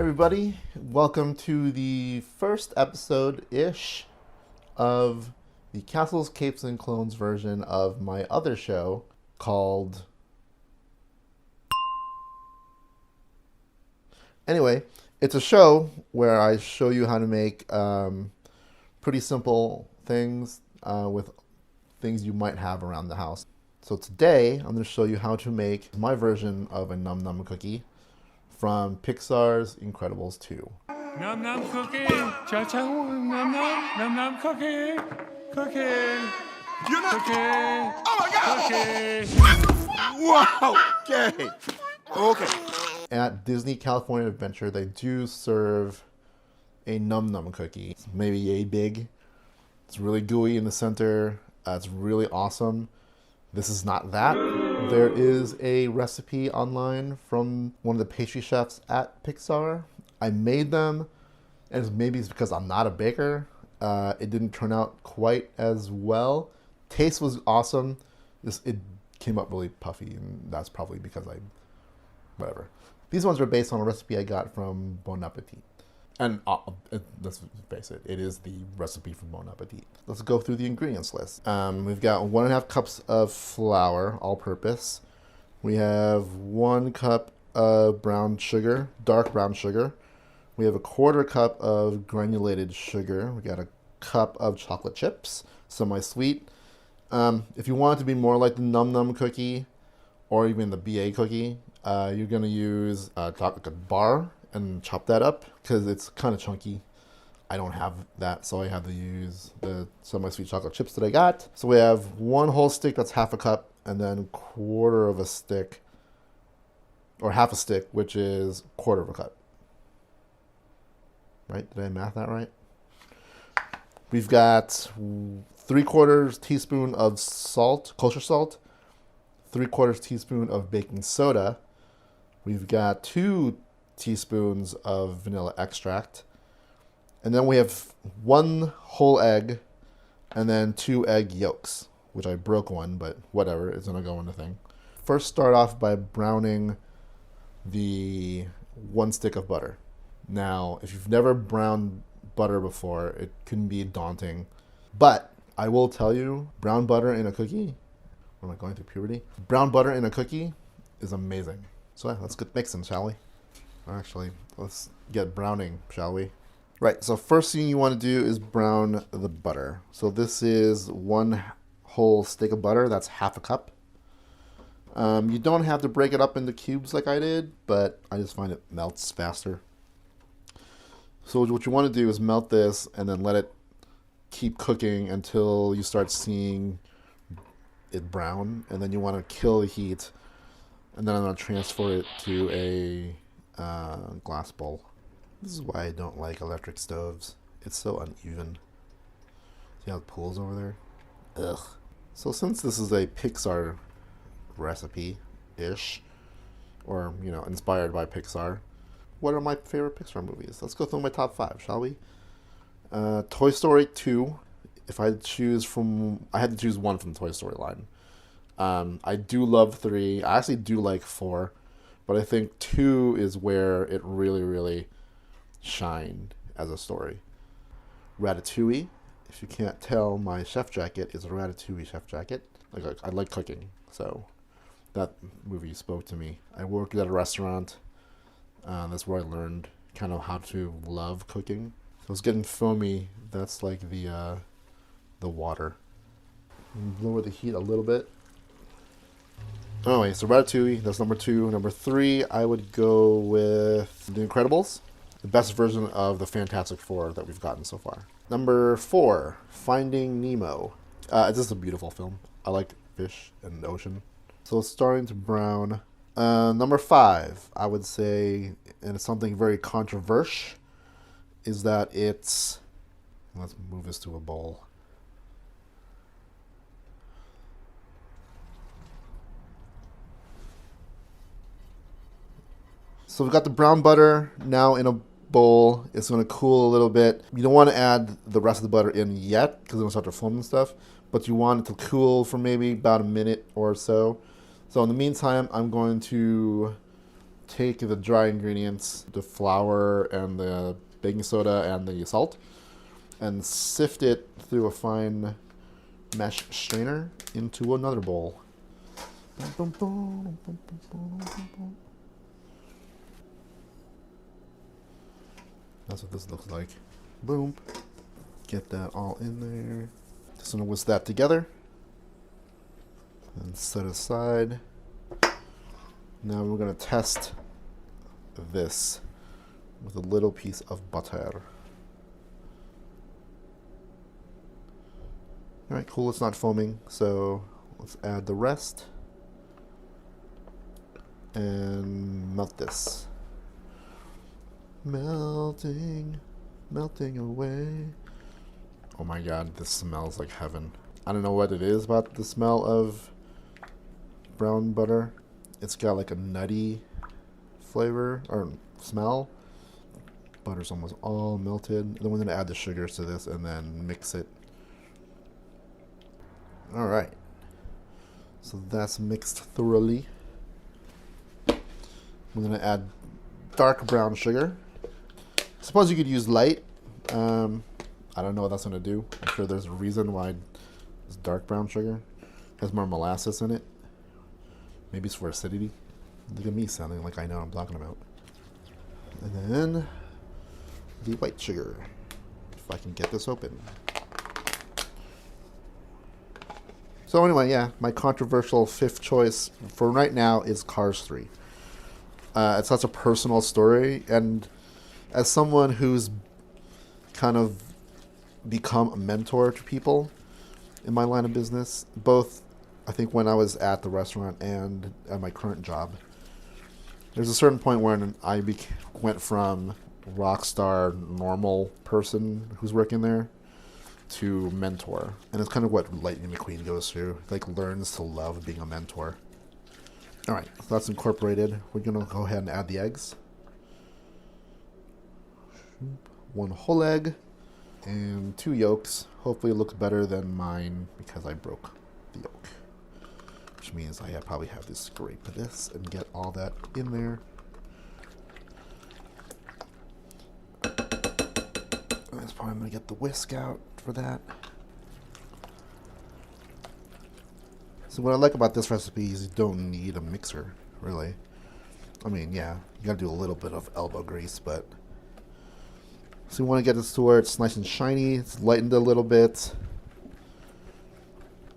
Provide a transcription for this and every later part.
Everybody, welcome to the first episode-ish of the Castles, Capes, and Clones version of my other show called... Anyway, it's a show where I show you how to make pretty simple things with things you might have around the house. So today, I'm going to show you how to make my version of a num num cookie from Pixar's Incredibles 2. Num num cookie, cha cha num num cookie, cookie. You're not. Cookie. Oh my God! Cookie. Wow. Okay. At Disney California Adventure, they do serve a num num cookie. It's maybe yay big. It's really gooey in the center. It's really awesome. This is not that. There is a recipe online from one of the pastry chefs at Pixar. I made them, and maybe it's because I'm not a baker. It didn't turn out quite as well. Taste was awesome. It came up really puffy, and that's probably because whatever. These ones are based on a recipe I got from Bon Appetit. And let's face it, it is the recipe from Bon Appetit. Let's go through the ingredients list. We've got 1.5 cups of flour, all-purpose. We have 1 cup of brown sugar, dark brown sugar. We have 1/4 cup of granulated sugar. We got 1 cup of chocolate chips, semi-sweet. If you want it to be more like the num num cookie, or even the BA cookie, you're gonna use like a bar and chop that up because it's kind of chunky. I don't have that, so I have to use the semi-sweet chocolate chips that I got. So we have 1 whole stick that's 1/2 cup, and then 1/4 of a stick, or 1/2 stick, which is 1/4 cup. Right? Did I math that right? We've got 3/4 teaspoon of salt, kosher salt, 3/4 teaspoon of baking soda. We've got 2 teaspoons of vanilla extract. And then we have 1 whole egg and then 2 egg yolks, which I broke one, but whatever, it's gonna go in the thing. First start off by browning the 1 stick of butter. Now, if you've never browned butter before, it can be daunting. But I will tell you, brown butter in a cookie, what am I going through puberty? Brown butter in a cookie is amazing. So yeah, let's get mixing, shall we? Actually, let's get browning, shall we? Right, so first thing you want to do is brown the butter. So this is 1 whole stick of butter, that's 1/2 cup. You don't have to break it up into cubes like I did, but I just find it melts faster. So what you want to do is melt this and then let it keep cooking until you start seeing it brown, and then you want to kill the heat, and then I'm going to transfer it to a glass bowl. This is why I don't like electric stoves. It's so uneven. See how it pulls over there? Ugh. So since this is a Pixar recipe-ish, or, inspired by Pixar, what are my favorite Pixar movies? Let's go through my top 5, shall we? Toy Story 2. If I had to choose one from the Toy Story line. I do love 3. I actually do like 4. But I think 2 is where it really, really shined as a story. Ratatouille. If you can't tell, my chef jacket is a Ratatouille chef jacket. I like cooking, so that movie spoke to me. I worked at a restaurant. That's where I learned kind of how to love cooking. So it's getting foamy. That's like the water. Lower the heat a little bit. Anyway, so Ratatouille, that's number 2. Number 3, I would go with The Incredibles, the best version of the Fantastic Four that we've gotten so far. Number 4, Finding Nemo. It's just a beautiful film. I like fish and the ocean. So it's starting to brown. Number 5, I would say, and it's something very controversial, is that let's move this to a bowl. So we've got the brown butter now in a bowl. It's going to cool a little bit. You don't want to add the rest of the butter in yet because it'll start to foam and stuff, but you want it to cool for maybe about a minute or so. So in the meantime, I'm going to take the dry ingredients, the flour and the baking soda and the salt, and sift it through a fine mesh strainer into another bowl. That's what this looks like. Boom. Get that all in there. Just gonna whisk that together and set aside. Now we're gonna test this with a little piece of butter. Alright, cool, it's not foaming, so let's add the rest and melt this. Melting, melting away. Oh my god, this smells like heaven. I don't know what it is about the smell of brown butter. It's got like a nutty flavor or smell. Butter's almost all melted. Then we're going to add the sugars to this and then mix it. Alright. So that's mixed thoroughly. We're going to add dark brown sugar. I suppose you could use light. I don't know what that's going to do. I'm sure there's a reason why it's dark brown sugar. It has more molasses in it. Maybe it's for acidity. Look at me sounding like I know what I'm talking about. And then the white sugar. If I can get this open. So anyway, yeah, my controversial fifth choice for right now is Cars 3. It's such a personal story, and as someone who's kind of become a mentor to people in my line of business, both I think when I was at the restaurant and at my current job, there's a certain point where I went from rock star normal person who's working there to mentor, and it's kind of what Lightning McQueen goes through, like learns to love being a mentor. All right, so that's incorporated. We're gonna go ahead and add the eggs. 1 whole egg and 2 yolks. Hopefully it looks better than mine because I broke the yolk, which means I probably have to scrape this and get all that in there. That's probably I'm gonna get the whisk out for that. So what I like about this recipe is you don't need a mixer, really. I mean, yeah, you gotta do a little bit of elbow grease, but so you want to get this to where it's nice and shiny. It's lightened a little bit.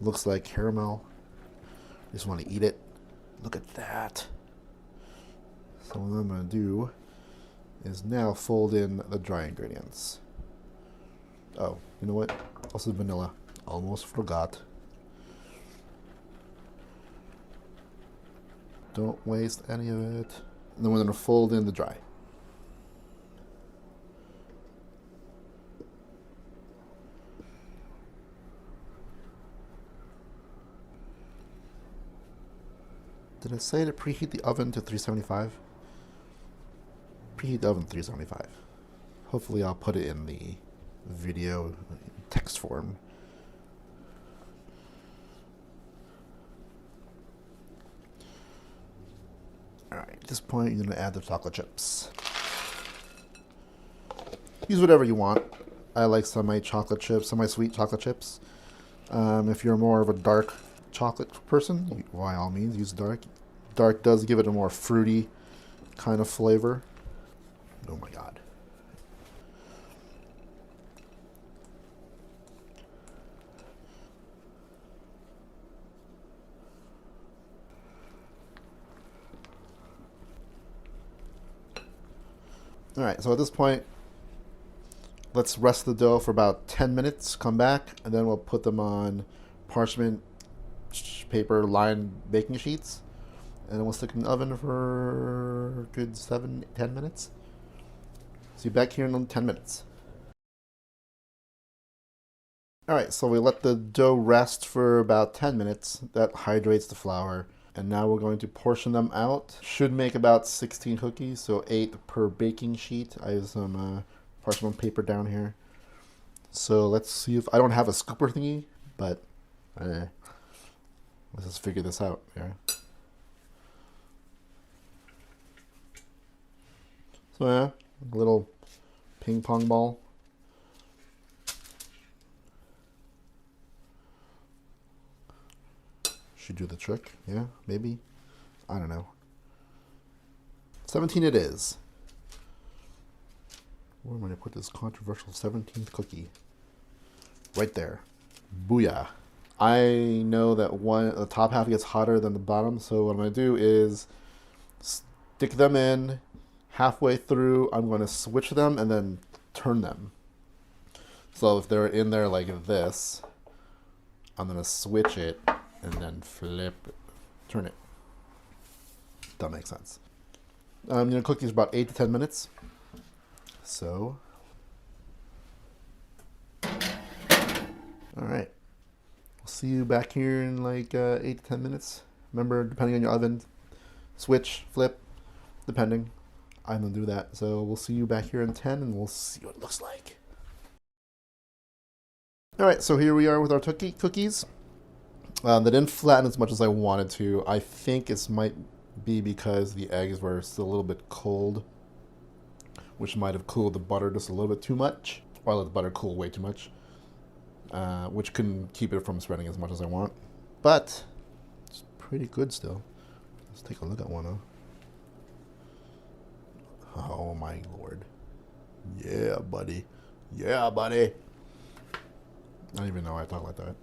Looks like caramel. You just want to eat it. Look at that. So what I'm going to do is now fold in the dry ingredients. Oh, you know what? Also vanilla. Almost forgot. Don't waste any of it. And then we're going to fold in the dry. Did I say to preheat the oven to 375? Preheat the oven to 375. Hopefully I'll put it in the video text form. Alright, at this point you're going to add the chocolate chips. Use whatever you want. I like semi-sweet chocolate chips. If you're more of a dark chocolate person, by all means use dark. Dark does give it a more fruity kind of flavor. Oh my god. Alright, so at this point, let's rest the dough for about 10 minutes, come back, and then we'll put them on parchment paper lined baking sheets, and then we'll stick in the oven for a good 7-10 minutes. See you back here in 10 minutes. Alright, so we let the dough rest for about 10 minutes. That hydrates the flour. And now we're going to portion them out. Should make about 16 cookies, so 8 per baking sheet. I have some parchment paper down here. So let's see if I don't have a scooper thingy, but let's just figure this out. Yeah. So yeah, a little ping pong ball. Should do the trick. Yeah, maybe. I don't know. 17 it is. Where am I going to put this controversial 17th cookie? Right there. Booyah. I know that the top half gets hotter than the bottom, so what I'm going to do is stick them in halfway through. I'm going to switch them and then turn them. So if they're in there like this, I'm going to switch it and then turn it. That makes sense. I'm going to cook these about 8 to 10 minutes. So, all right. I'll see you back here in like 8 to 10 minutes. Remember, depending on your oven, switch, flip, depending. I'm going to do that. So we'll see you back here in 10 and we'll see what it looks like. All right, so here we are with our cookies. They didn't flatten as much as I wanted to. I think it might be because the eggs were still a little bit cold, which might have cooled the butter just a little bit too much, or let the butter cool way too much, which couldn't keep it from spreading as much as I want. But it's pretty good still. Let's take a look at one. Oh my lord. Yeah, buddy. Yeah, buddy. I don't even know why I talk like that.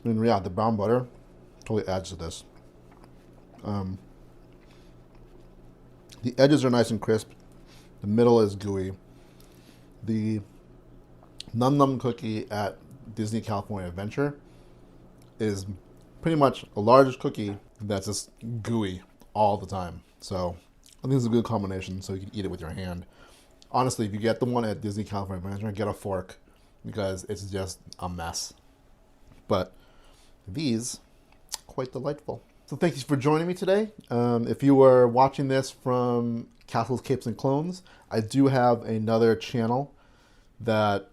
And yeah, the brown butter totally adds to this. The edges are nice and crisp. The middle is gooey. The Num cookie at Disney California Adventure is pretty much a large cookie that's just gooey all the time. So I think it's a good combination so you can eat it with your hand. Honestly, if you get the one at Disney California Adventure, get a fork because it's just a mess. But these, quite delightful. So thank you for joining me today. If you were watching this from Castles, Capes, and Clones, I do have another channel that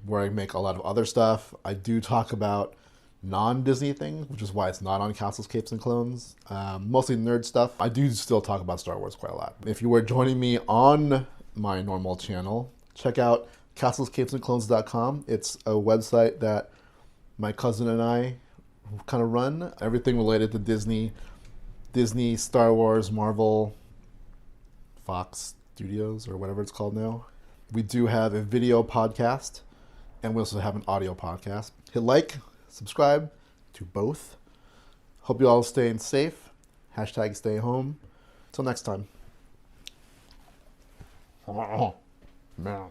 where I make a lot of other stuff. I do talk about non-Disney things, which is why it's not on Castles, Capes, and Clones. Mostly nerd stuff. I do still talk about Star Wars quite a lot. If you were joining me on my normal channel, check out castlescapesandclones.com. It's a website that my cousin and I kind of run. Everything related to Disney, Star Wars, Marvel, Fox Studios, or whatever it's called now. We do have a video podcast, and we also have an audio podcast. Hit like, subscribe to both. Hope you all staying safe. Hashtag stay home. Till next time. Man.